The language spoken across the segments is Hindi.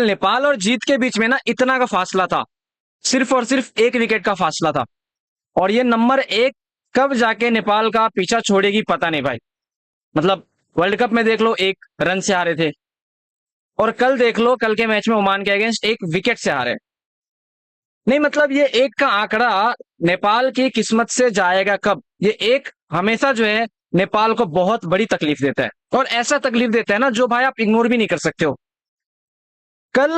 नेपाल और जीत के बीच में ना इतना का फासला था, सिर्फ और सिर्फ एक विकेट का फासला था। और ये नंबर एक कब जाके नेपाल का पीछा छोड़ेगी पता नहीं भाई। मतलब वर्ल्ड कप में देख लो 1 रन से हारे थे, और कल देख लो कल के मैच में ओमान के अगेंस्ट 1 विकेट से हारे। नहीं मतलब ये एक का आंकड़ा नेपाल की किस्मत से जाएगा कब। ये एक हमेशा जो है नेपाल को बहुत बड़ी तकलीफ देता है, और ऐसा तकलीफ देता है ना जो भाई आप इग्नोर भी नहीं कर सकते हो। कल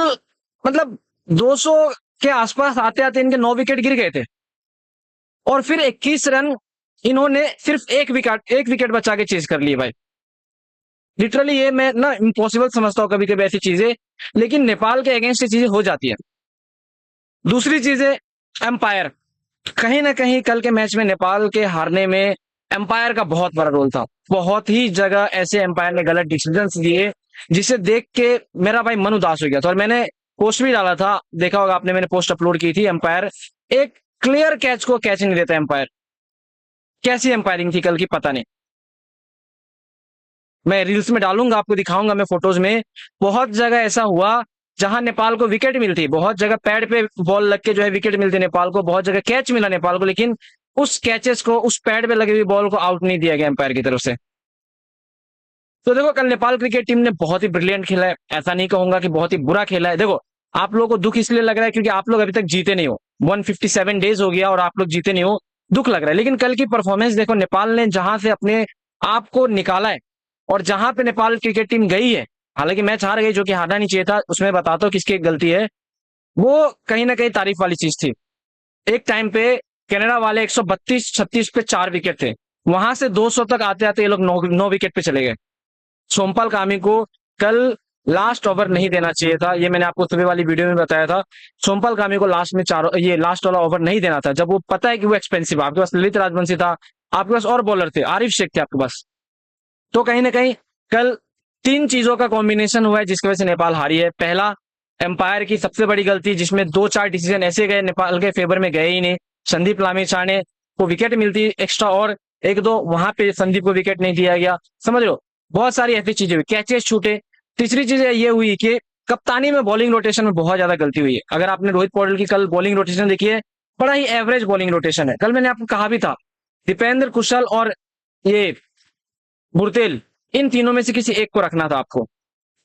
मतलब 200 के आसपास आते आते इनके 9 विकेट गिर गए थे, और फिर 21 रन इन्होंने सिर्फ एक विकेट बचा के चेज कर लिए भाई। लिटरली ये मैं ना इम्पॉसिबल समझता हूँ कभी कभी ऐसी चीजें, लेकिन नेपाल के अगेंस्ट ये चीजें हो जाती है। दूसरी चीजें, एम्पायर, कहीं ना कहीं कल के मैच में नेपाल के हारने में एम्पायर का बहुत बड़ा रोल था। बहुत ही जगह ऐसे एम्पायर ने गलत डिसीजन दिए जिसे देख के मेरा भाई मन उदास हो गया था, और मैंने पोस्ट भी डाला था, देखा होगा आपने, मैंने पोस्ट अपलोड की थी। एम्पायर एक क्लियर कैच को कैच नहीं देता एम्पायर। कैसी एम्पायरिंग थी कल की पता नहीं। मैं रील्स में डालूंगा, आपको दिखाऊंगा मैं फोटोज में। बहुत जगह ऐसा हुआ जहां नेपाल को विकेट मिलती, बहुत जगह पैड पे बॉल लग के जो है विकेट मिलती नेपाल को, बहुत जगह कैच मिला नेपाल को, लेकिन उस कैचेस को, उस पैड पे लगी हुई बॉल को आउट नहीं दिया गया एम्पायर की तरफ से। तो देखो कल नेपाल क्रिकेट टीम ने बहुत ही ब्रिलियंट खेला है, ऐसा नहीं कहूंगा कि बहुत ही बुरा खेला है। देखो आप लोगों को दुख इसलिए लग रहा है क्योंकि आप लोग अभी तक जीते नहीं हो, 157 डेज हो गया और आप लोग जीते नहीं हो, दुख लग रहा है। लेकिन कल की परफॉर्मेंस देखो, नेपाल ने जहां से अपने आप को निकाला है, और जहां पे नेपाल क्रिकेट टीम गई है, हालांकि मैच हार गई जो कि हारना नहीं चाहिए था, उसमें बताता हूँ किसकी गलती है। वो कहीं ना कहीं तारीफ वाली चीज थी। एक टाइम पे कनाडा वाले 132-36 पे 4 विकेट थे, वहां से 200 तक आते आते ये लोग 9 विकेट पे चले गए। सोमपाल कामी को कल लास्ट ओवर नहीं देना चाहिए था, ये मैंने आपको सुबह वाली वीडियो में बताया था। सोमपाल कामी को लास्ट में ये लास्ट वाला ओवर नहीं देना था, जब वो पता है कि वो एक्सपेंसिव है। आपके पास ललित राजवंशी था, आपके पास और बॉलर थे, आरिफ शेख थे आपके पास। तो कहीं ना कहीं कल 3 चीजों का कॉम्बिनेशन हुआ है जिसकी वजह से नेपाल हारी है। पहला, एम्पायर की सबसे बड़ी गलती, जिसमें 2-4 डिसीजन ऐसे गए नेपाल के फेवर में, गए ही नहीं। संदीप लामिछाने को विकेट मिलती एक्स्ट्रा, और 1-2 वहां पे संदीप को विकेट नहीं दिया गया, समझ लो। बहुत सारी ऐसी चीजें हुई, कैचेस छूटे। तीसरी चीज ये हुई कि कप्तानी में, बॉलिंग रोटेशन में बहुत ज्यादा गलती हुई है। अगर आपने रोहित पौडेल की कल बॉलिंग रोटेशन देखी है, बड़ा ही एवरेज बॉलिंग रोटेशन है। कल मैंने आपको कहा भी था, दीपेंद्र कुशल और ये गुरतेल, इन तीनों में से किसी एक को रखना था आपको,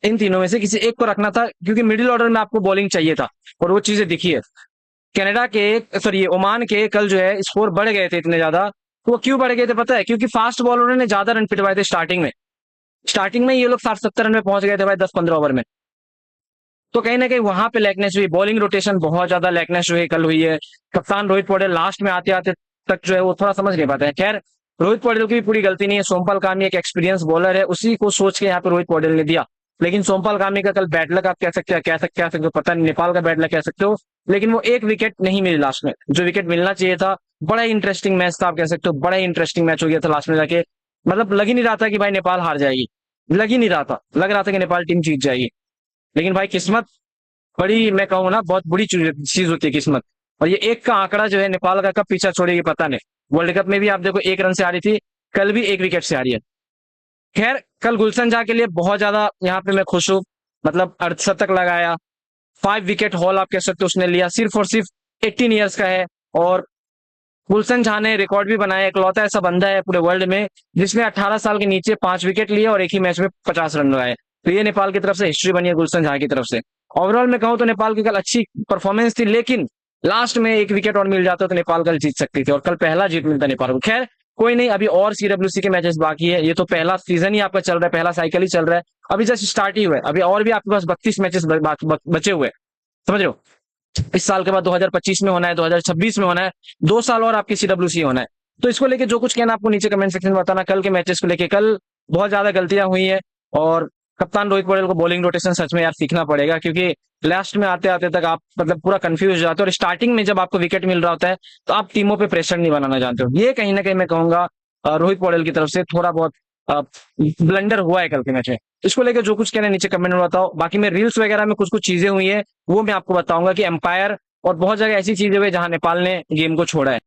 इन तीनों में से किसी एक को रखना था, क्योंकि मिडिल ऑर्डर में आपको बॉलिंग चाहिए था, और वो चीजें दिखी है। कनाडा के, सॉरी ओमान के कल जो है स्कोर बढ़ गए थे इतने ज्यादा, तो वो क्यों बढ़ गए थे पता है? क्योंकि फास्ट बॉलरों ने ज्यादा रन पिटवाए थे स्टार्टिंग में ये लोग 60-70 रन में पहुंच गए थे भाई 10-15 ओवर में। तो कहीं ना कहीं वहां पे लैकनेस हुई, बॉलिंग रोटेशन बहुत ज्यादा लैकनेस हुई कल हुई है। कप्तान रोहित पौडेल लास्ट में आते आते तक जो है वो थोड़ा समझ नहीं पाते हैं। खैर, रोहित पौडेल की भी पूरी गलती नहीं है, सोमपाल कामी एक एक्सपीरियंस बॉलर है, उसी को सोच के यहाँ पे रोहित पौडेल ने दिया। लेकिन सोमपाल कामी का कल बैड लक आप कह सकते हो, पता नहीं, नेपाल का बैड लक कह सकते हो। लेकिन वो एक विकेट नहीं मिली लास्ट में, जो विकेट मिलना चाहिए था। बड़ा ही इंटरेस्टिंग मैच था, आप कह सकते हो बड़ा ही इंटरेस्टिंग मैच हो गया था लास्ट में जाके। मतलब लग ही नहीं रहा था कि भाई नेपाल हार जाएगी, लग ही नहीं रहा था, लग रहा था कि नेपाल टीम जीत जाएगी। लेकिन भाई किस्मत, बड़ी मैं कहूँ ना बहुत बुरी चीज होती है किस्मत। और ये एक का आंकड़ा जो है नेपाल का कब पीछा छोड़ेगी पता नहीं। वर्ल्ड कप में भी आप देखो 1 रन से आ रही थी, कल भी 1 विकेट से आ रही है। खैर, कल गुलशन झा के लिए बहुत ज्यादा यहाँ पे मैं खुश हूँ। मतलब अर्धशतक लगाया, 5 विकेट हॉल आप कह सकते हो उसने लिया, सिर्फ और सिर्फ 18 ईयर्स का है। और गुलशन झा ने रिकॉर्ड भी बनाया, इकलौता ऐसा बंदा है पूरे वर्ल्ड में जिसने 18 साल के नीचे 5 विकेट लिए और एक ही मैच में 50 रन लगाए। तो ये नेपाल की तरफ से हिस्ट्री बनी है गुलशन झा की तरफ से। ओवरऑल मैं कहूँ तो नेपाल की कल अच्छी परफॉर्मेंस थी, लेकिन लास्ट में 1 विकेट और मिल जाता तो नेपाल कल जीत सकती थी, और कल पहला जीत मिलता नेपाल को। खैर कोई नहीं, अभी और सीडब्ल्यूसी के मैचेस बाकी है। ये तो पहला सीजन ही आपका चल रहा है, पहला साइकिल ही चल रहा है, अभी जस्ट स्टार्ट ही हुआ है। अभी और भी आपके पास 32 मैचेस बचे हुए हैं, समझ रहे हो। इस साल के बाद 2025 में होना है, 2026 में होना है, 2 साल और आपकी सीडब्ल्यूसी होना है। तो इसको लेके जो कुछ कहना आपको नीचे कमेंट सेक्शन में बताना। कल के मैचेस को लेके कल बहुत ज्यादा गलतियां हुई है, और कप्तान रोहित पटेल को बॉलिंग रोटेशन सच में यार सीखना पड़ेगा, क्योंकि लास्ट में आते आते तक आप मतलब पूरा कंफ्यूज हो जाते हो, और स्टार्टिंग में जब आपको विकेट मिल रहा होता है तो आप टीमों पे प्रेशर नहीं बनाना जानते हो। ये कहीं ना कहीं मैं कहूंगा रोहित पटेल की तरफ से थोड़ा बहुत ब्लंडर हुआ है कल के मैच में। इसको लेकर जो कुछ कहना है नीचे कमेंट में बताओ। बाकी मैं रील्स वगैरह में कुछ कुछ चीजें हुई है वो मैं आपको बताऊंगा कि एम्पायर और बहुत जगह ऐसी चीजें हुई जहां नेपाल ने गेम को छोड़ा है।